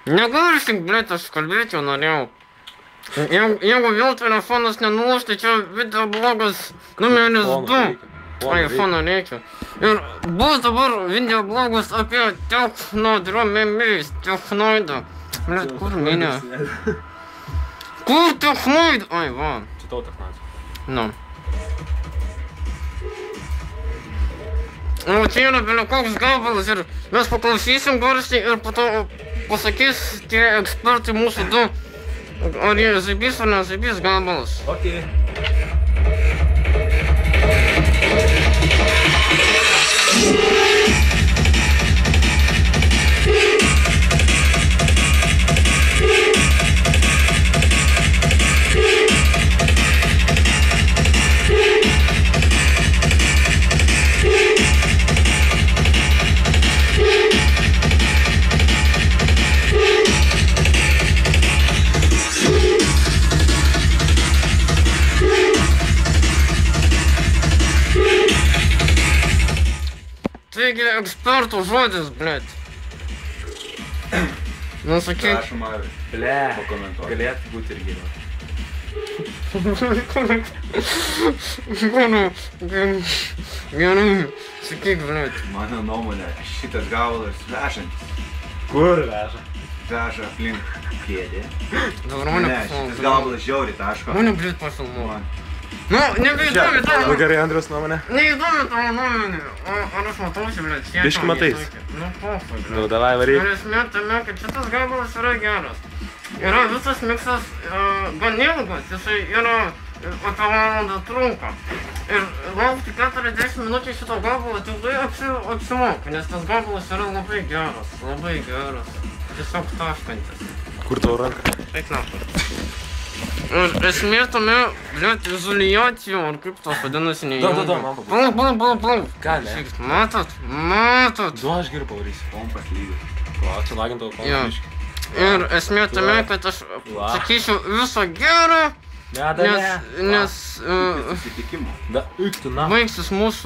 Negaršink, blėt, aš kalbėti jau norėjau. Jeigu vėl telefonas nenulūš, tai čia videoblogas numeris 2. iPhone reikia. Ir bus dabar videoblogas apie technodromemis, technoidą. Blėt, kur minė? Kur technoidą? Ai, va. Čia tau technoidą. Nu. O čia yra bėlė koks gabalas ir mes paklausysim garsiai ir po to pasakys tie ekspertai mūsų du, ar jie zaibys ar nezaibys gabalas. Ok. Taigi ekspertų žodis, blėt. Nu, sakyk. Prašom, ar pakomentuoti. Galėtų būti ir geriau. Gerai, sakyk, blėt. Mano nuomonė, šitas gabalas vežantis. Kur veža? Veža aplink kėdė. Dabar mane Ne, šitas gabalas žiauriai taško. Mane, blėt, pafilmuo. Nu, nebeįdomi tavo. Nu gerai, Andrius nuomonė. Neįdomi tavo nuomonė. Ar aš matausi, blėt, siekiau. Biški matais. Nu, pofai, blėt. Nu, davai varyk. Ir esmė tame, kad šitas gabalas yra geras. Yra visas miksas gan ilgas, jisai yra apie valandą trunka. Ir laukti 40 minučių šito gabalo tikrai apsimoka, nes tas gabalas yra labai geras, labai geras. Tiesiog taškantis. Kur tavo ranka? Eik nafar. Ir esmė tame, blėt, vizualiacijų, ar kaip tos vadinasi, neįjungia. Da, man pabūt. Palauk. Ką, ne? Matot. Du, aš geriau pavarysiu. Kompas lygus. O, čia lagintavo kompas biški. Ir esmė tame, kad aš sakysiu viso gero, nes Susitikimo. Da, tu na. baigsis mūsų